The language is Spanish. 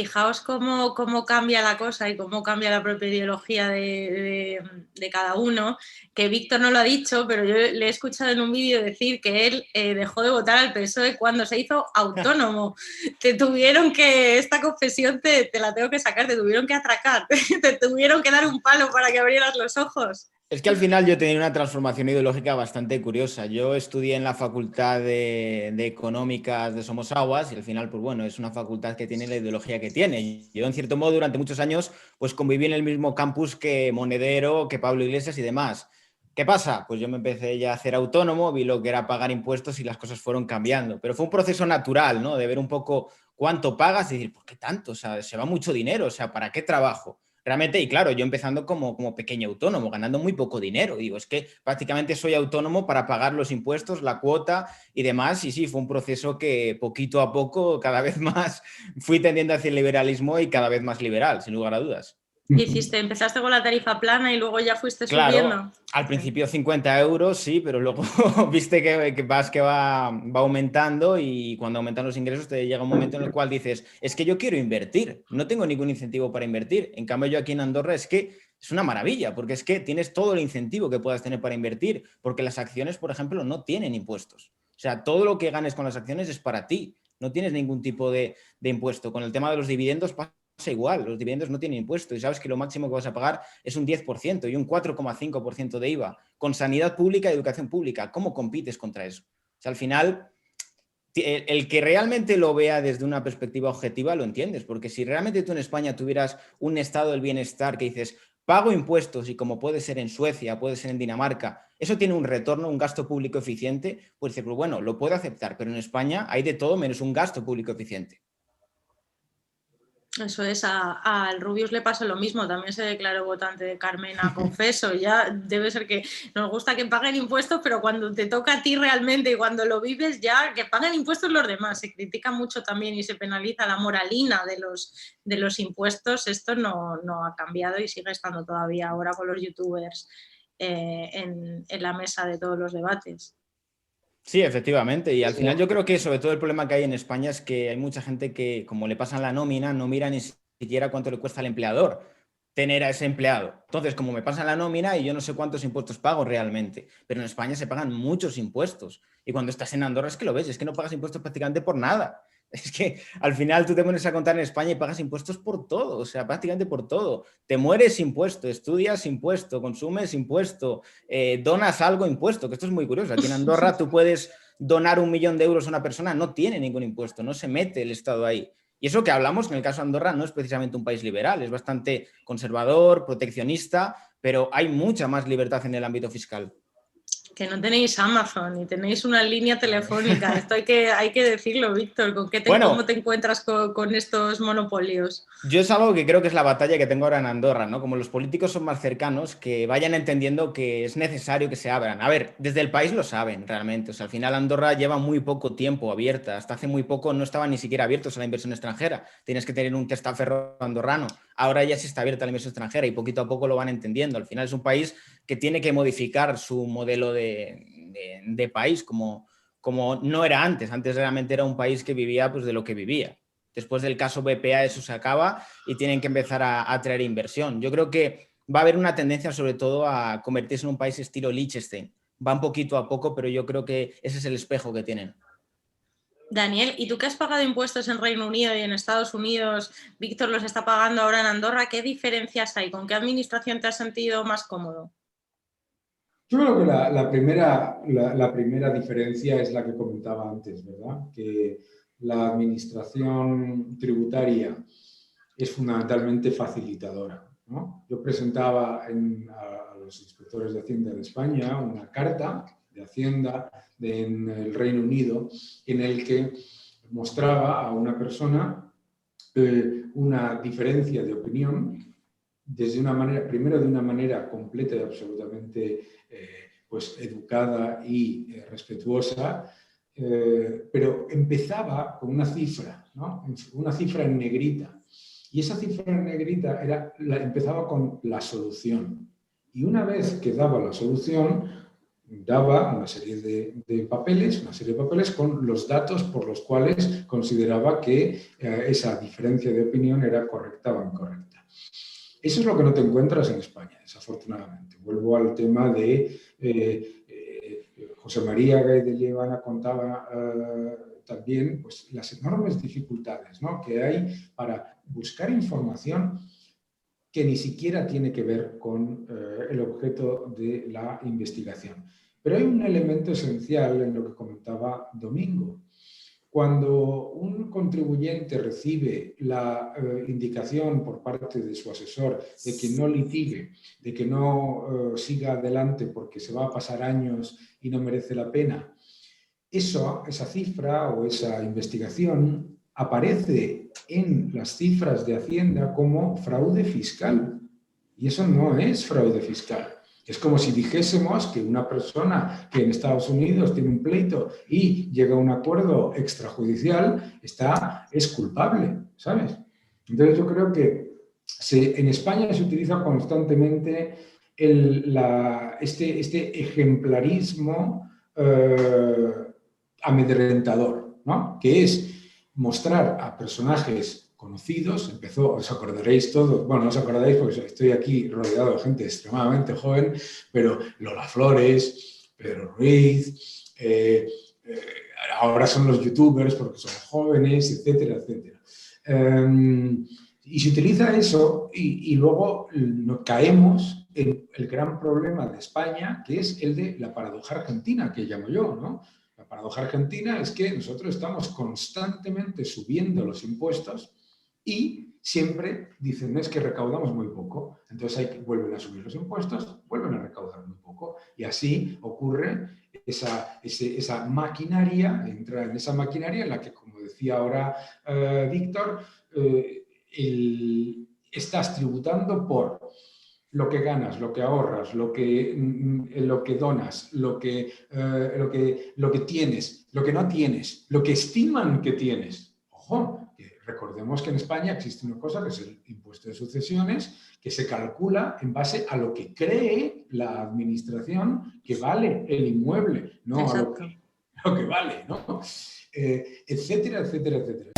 fijaos cómo cambia la cosa y cómo cambia la propia ideología de cada uno, que Víctor no lo ha dicho, pero yo le he escuchado en un vídeo decir que él dejó de votar al PSOE cuando se hizo autónomo. Esta confesión te la tengo que sacar, te tuvieron que atracar, te tuvieron que dar un palo para que abrieras los ojos. Es que al final yo tenía una transformación ideológica bastante curiosa. Yo estudié en la Facultad de Económicas de Somosaguas y al final, pues bueno, es una facultad que tiene la ideología que tiene. Yo, en cierto modo, durante muchos años, pues conviví en el mismo campus que Monedero, que Pablo Iglesias y demás. ¿Qué pasa? Pues yo me empecé ya a hacer autónomo, vi lo que era pagar impuestos y las cosas fueron cambiando. Pero fue un proceso natural, ¿no? De ver un poco cuánto pagas y decir, ¿por qué tanto? O sea, se va mucho dinero, o sea, ¿para qué trabajo? Realmente, y claro, yo empezando como pequeño autónomo, ganando muy poco dinero. Digo, es que prácticamente soy autónomo para pagar los impuestos, la cuota y demás. Y sí, fue un proceso que poquito a poco, cada vez más, fui tendiendo hacia el liberalismo y cada vez más liberal, sin lugar a dudas. ¿Qué hiciste? ¿Empezaste con la tarifa plana y luego ya fuiste Claro, subiendo? al principio 50 euros, sí, pero luego viste que va aumentando y cuando aumentan los ingresos te llega un momento en el cual dices, es que yo quiero invertir, no tengo ningún incentivo para invertir. En cambio yo aquí en Andorra es que es una maravilla, porque es que tienes todo el incentivo que puedas tener para invertir, porque las acciones, por ejemplo, no tienen impuestos. O sea, todo lo que ganes con las acciones es para ti, no tienes ningún tipo de impuesto. Con el tema de los dividendos pasa igual, los dividendos no tienen impuesto y sabes que lo máximo que vas a pagar es un 10% y un 4,5% de IVA. Con sanidad pública y educación pública, ¿cómo compites contra eso? O sea, al final, el que realmente lo vea desde una perspectiva objetiva lo entiendes, porque si realmente tú en España tuvieras un estado del bienestar que dices, pago impuestos y como puede ser en Suecia, puede ser en Dinamarca, eso tiene un retorno, un gasto público eficiente, pues dices, pues bueno, lo puedo aceptar, pero en España hay de todo menos un gasto público eficiente. Eso es, al Rubius le pasa lo mismo, también se declaró votante de Carmena, confeso, ya debe ser que nos gusta que paguen impuestos, pero cuando te toca a ti realmente y cuando lo vives ya, que paguen impuestos los demás, se critica mucho también y se penaliza la moralina de los impuestos, esto no ha cambiado y sigue estando todavía ahora con los youtubers en la mesa de todos los debates. Sí, efectivamente. Y al final yo creo que sobre todo el problema que hay en España es que hay mucha gente que, como le pasan la nómina, no mira ni siquiera cuánto le cuesta al empleador tener a ese empleado. Entonces, como me pasan la nómina y yo no sé cuántos impuestos pago realmente, pero en España se pagan muchos impuestos. Y cuando estás en Andorra es que lo ves, es que no pagas impuestos prácticamente por nada. Es que al final tú te pones a contar en España y pagas impuestos por todo, o sea, prácticamente por todo. Te mueres impuesto, estudias impuesto, consumes impuesto, donas algo impuesto, que esto es muy curioso. Aquí en Andorra tú puedes donar 1 millón de euros a una persona, no tiene ningún impuesto, no se mete el Estado ahí. Y eso que hablamos, en el caso de Andorra, no es precisamente un país liberal, es bastante conservador, proteccionista, pero hay mucha más libertad en el ámbito fiscal. Que no tenéis Amazon ni tenéis una línea telefónica. Esto hay que decirlo, Víctor. ¿Cómo te encuentras con estos monopolios? Yo es algo que creo que es la batalla que tengo ahora en Andorra, ¿no? Como los políticos son más cercanos, que vayan entendiendo que es necesario que se abran. A ver, desde el país lo saben realmente. O sea, al final Andorra lleva muy poco tiempo abierta. Hasta hace muy poco no estaban ni siquiera abiertos a la inversión extranjera. Tienes que tener un testaferro andorrano. Ahora ya sí está abierta la inversión extranjera y poquito a poco lo van entendiendo. Al final es un país que tiene que modificar su modelo de país como no era antes. Antes realmente era un país que vivía pues, de lo que vivía. Después del caso BPA eso se acaba y tienen que empezar a atraer inversión. Yo creo que va a haber una tendencia sobre todo a convertirse en un país estilo Liechtenstein. Van poquito a poco, pero yo creo que ese es el espejo que tienen. Daniel, ¿y tú que has pagado impuestos en Reino Unido y en Estados Unidos? Víctor los está pagando ahora en Andorra. ¿Qué diferencias hay? ¿Con qué administración te has sentido más cómodo? Yo creo que la primera diferencia es la que comentaba antes, ¿verdad? Que la administración tributaria es fundamentalmente facilitadora, ¿no? Yo presentaba a los inspectores de Hacienda de España una carta de Hacienda en el Reino Unido en el que mostraba a una persona una diferencia de opinión desde una manera, primero de una manera completa y absolutamente pues, educada y respetuosa, pero empezaba con una cifra, ¿no? Una cifra en negrita. Y esa cifra en negrita empezaba con la solución. Y una vez que daba la solución, daba una serie de papeles con los datos por los cuales consideraba que esa diferencia de opinión era correcta o incorrecta. Eso es lo que no te encuentras en España, desafortunadamente. Vuelvo al tema de José María Gay de Liébana contaba también pues, las enormes dificultades, ¿no?, que hay para buscar información que ni siquiera tiene que ver con el objeto de la investigación. Pero hay un elemento esencial en lo que comentaba Domingo. Cuando un contribuyente recibe la indicación por parte de su asesor de que no litigue, de que no siga adelante porque se va a pasar años y no merece la pena, esa cifra o esa investigación aparece en las cifras de Hacienda como fraude fiscal. Y eso no es fraude fiscal. Es como si dijésemos que una persona que en Estados Unidos tiene un pleito y llega a un acuerdo extrajudicial es culpable, ¿sabes? Entonces yo creo que en España se utiliza constantemente este ejemplarismo amedrentador, ¿no?, que es mostrar a personajes conocidos. Os acordaréis todos, bueno, no os acordaréis porque estoy aquí rodeado de gente extremadamente joven, pero Lola Flores, Pedro Ruiz, ahora son los youtubers porque son jóvenes, etcétera, etcétera. Y se utiliza eso y luego caemos en el gran problema de España, que es el de la paradoja argentina, que llamo yo, ¿no? La paradoja argentina es que nosotros estamos constantemente subiendo los impuestos y siempre dicen es que recaudamos muy poco. Entonces vuelven a subir los impuestos, vuelven a recaudar muy poco. Y así ocurre esa maquinaria, entra en esa maquinaria en la que, como decía ahora Víctor, estás tributando por lo que ganas, lo que ahorras, lo que donas, lo que tienes, lo que no tienes, lo que estiman que tienes. Ojo, recordemos que en España existe una cosa que es el impuesto de sucesiones, que se calcula en base a lo que cree la administración que vale el inmueble, no a lo que vale, ¿no? Etcétera, etcétera, etcétera.